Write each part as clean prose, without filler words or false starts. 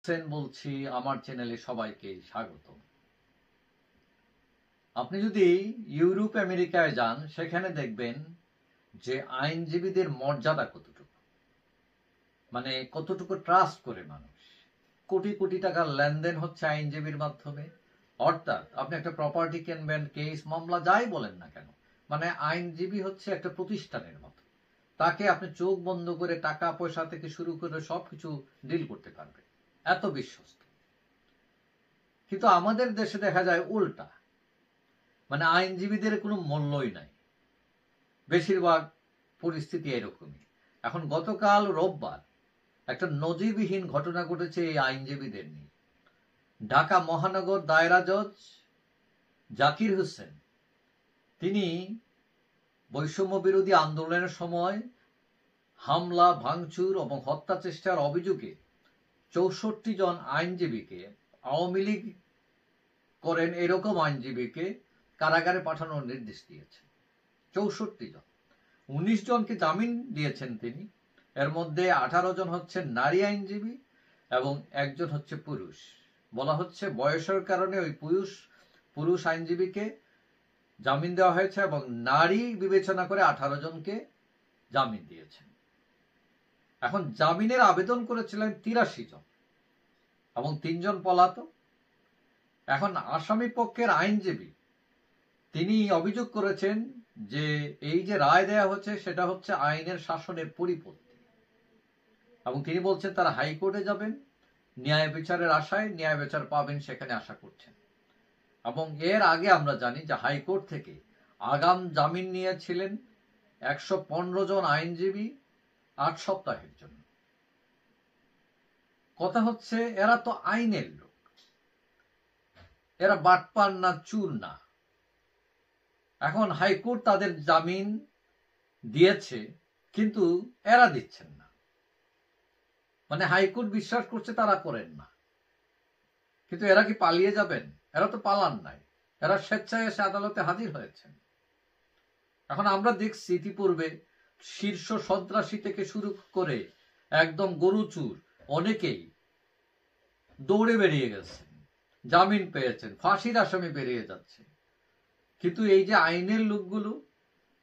সেন বলছি, আমার চ্যানেলে সবাইকে স্বাগত। আপনি যদি ইউরোপ আমেরিকায় যান, সেখানে দেখবেন যে আইনজীবীদের মর্যাদা কতটুকু, মানে কতটুকু ট্রাস্ট করে মানুষ। কোটি কোটি টাকার লেনদেন হচ্ছে আইনজীবীর মাধ্যমে। অর্থাৎ আপনি একটা প্রপার্টি কিনবেন, কেস মামলা যাই বলেন না কেন, মানে আইনজীবী হচ্ছে একটা প্রতিষ্ঠানের মতো। তাকে আপনি চোখ বন্ধ করে টাকা পয়সা থেকে শুরু করে সবকিছু ডিল করতে পারবে, এত বিশ্বস্ত। কিন্তু আমাদের দেশে দেখা যায় উল্টা, মানে আইনজীবীদের কোনো মূল্যই নাই। বেশিরভাগ পরিস্থিতি এরকমই। এখন গতকাল রোববার একটা নজিরবিহীন ঘটনা ঘটেছে এই আইনজীবীদের নিয়ে। ঢাকা মহানগর দায়রা জজ জাকির হোসেন, তিনি বৈষম্য বিরোধী আন্দোলনের সময় হামলা, ভাঙচুর এবং হত্যা চেষ্টার অভিযোগে ৬৪ জন আইনজীবীকে, আওয়ামী লীগ করেন এরকম আইনজীবীকে কারাগারে পাঠানোর নির্দেশ দিয়েছেন। ৬৪ জন, ১৯ জনকে জামিন দিয়েছেন তিনি। এর মধ্যে ১৮ জন হচ্ছে নারী আইনজীবী এবং একজন হচ্ছে পুরুষ। বলা হচ্ছে বয়সের কারণে ওই পুরুষ আইনজীবীকে জামিন দেওয়া হয়েছে এবং নারী বিবেচনা করে ১৮ জনকে জামিন দিয়েছেন। এখন জামিনের আবেদন করেছিলেন ৮৩ জন এবং ৩ জন পলাতক। এখন আসামি পক্ষের আইনজীবী তিনি অভিযোগ করেছেন যে এই যে রায় দেয়া হচ্ছে সেটা হচ্ছে আইনের শাসনের পরিপন্থী, এবং তিনি বলছেন তারা হাইকোর্টে যাবেন ন্যায় বিচারের আশায়, ন্যায় বিচার পাবেন সেখানে আশা করছেন। এবং এর আগে আমরা জানি যে হাইকোর্ট থেকে আগাম জামিন নিয়েছিলেন ১১৫ জন আইনজীবী ৮ সপ্তাহের জন্য। কথা হচ্ছে এরা তো আইনের লোক, এরা বাটপার না, চুর না। এখন হাইকোর্ট তাদের জামিন দিয়েছে, কিন্তু এরা দিচ্ছেন না। মানে হাইকোর্ট বিশ্বাস করছে তারা করেন না, কিন্তু এরা কি পালিয়ে যাবেন? এরা তো পালান নাই, এরা স্বেচ্ছায় এসে আদালতে হাজির হয়েছেন। এখন আমরা দেখছি ইতিপূর্বে শীর্ষ সন্ত্রাসী থেকে শুরু করে একদম গরুচুর অনেকেই দৌড়ে বেরিয়ে গেছেন, জামিন পেয়েছেন, ফাঁসির আসামি বেরিয়ে যাচ্ছে। কিন্তু এই যে আইনের লোকগুলো,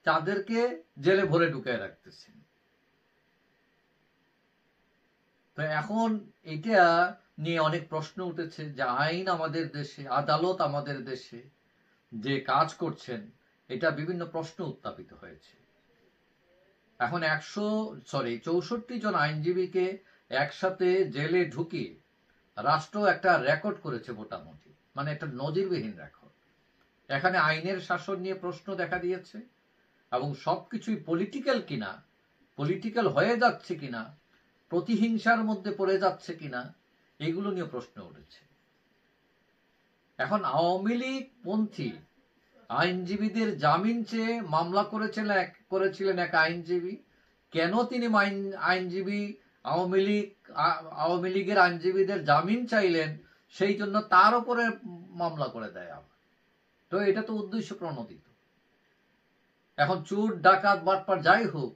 তাদেরকে জেলে ভরে ঢুকায় রাখতেছেন। তো এখন এটা নিয়ে অনেক প্রশ্ন উঠেছে যে আইন আমাদের দেশে, আদালত আমাদের দেশে যে কাজ করছেন, এটা বিভিন্ন প্রশ্ন উত্থাপিত হয়েছে। এখন ৬৪ জন আইনজীবীকে একসাথে জেলে ঢুকিয়ে রাষ্ট্র একটা রেকর্ড করেছে মোটামুটি, মানে একটা নজিরবিহীন রেকর্ড। এখানে আইনের শাসন নিয়ে প্রশ্ন দেখা দিয়েছে এবং সবকিছুই পলিটিক্যাল কিনা, পলিটিক্যাল হয়ে যাচ্ছে কিনা, প্রতিহিংসার মধ্যে পড়ে যাচ্ছে কিনা, এগুলো নিয়ে প্রশ্ন উঠেছে। এখন আওয়ামী লীগ পন্থী আইনজীবীদের জামিন চেয়ে মামলা করেছিলেন এক আইনজীবী। কেন তিনি আওয়ামী লীগের আইনজীবীদের জামিন চাইলেন, সেই জন্য তার উপরে মামলা করে দেয় আবার। তো এটা তো উদ্দেশ্য প্রণোদিত। এখন চোর, ডাকাত, বাটপার যাই হোক,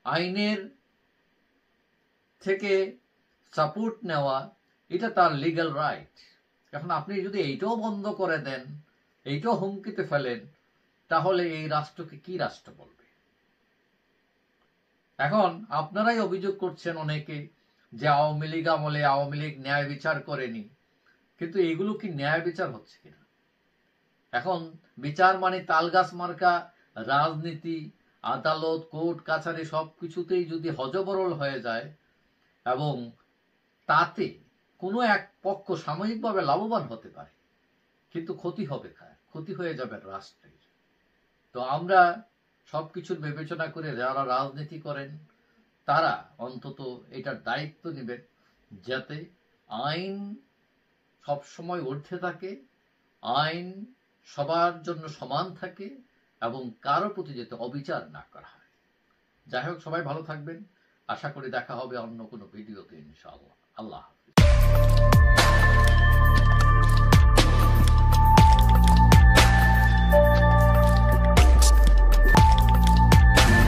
আইনের থেকে সাপোর্ট নেওয়া এটা তার লিগ্যাল রাইট। এখন আপনি যদি এইটাও বন্ধ করে দেন, এইটাও হুমকিতে ফেলেন, তাহলে এই রাষ্ট্রকে কি রাষ্ট্র বলবে? এখন আপনারাই অভিযোগ করছেন অনেকে যে আওয়ামী লীগ আমলে আওয়ামী লীগ ন্যায় বিচার করেনি, কিন্তু এগুলো কি ন্যায় বিচার হচ্ছে কিনা? এখন বিচার মানে তালগাছ মার্কা রাজনীতি, আদালত, কোর্ট কাছারি সবকিছুতেই যদি হজবরল হয়ে যায় এবং তাতে কোনো এক পক্ষ সাময়িকভাবে লাভবান হতে পারে, কিন্তু ক্ষতি হবে কার? ক্ষতি হয়ে যাবে রাষ্ট্রের। তো আমরা সবকিছুর বিবেচনা করে যারা রাজনীতি করেন তারা অন্তত এটার দায়িত্ব নেবেন যাতে আইন সবসময় ঊর্ধ্বে থাকে, আইন সবার জন্য সমান থাকে এবং কারো প্রতি যাতে অবিচার না করা হয়। যাই হোক, সবাই ভালো থাকবেন। আশা করি দেখা হবে অন্য কোনো ভিডিওতে ইনশাআল্লাহ। আল্লাহ হাফেজ।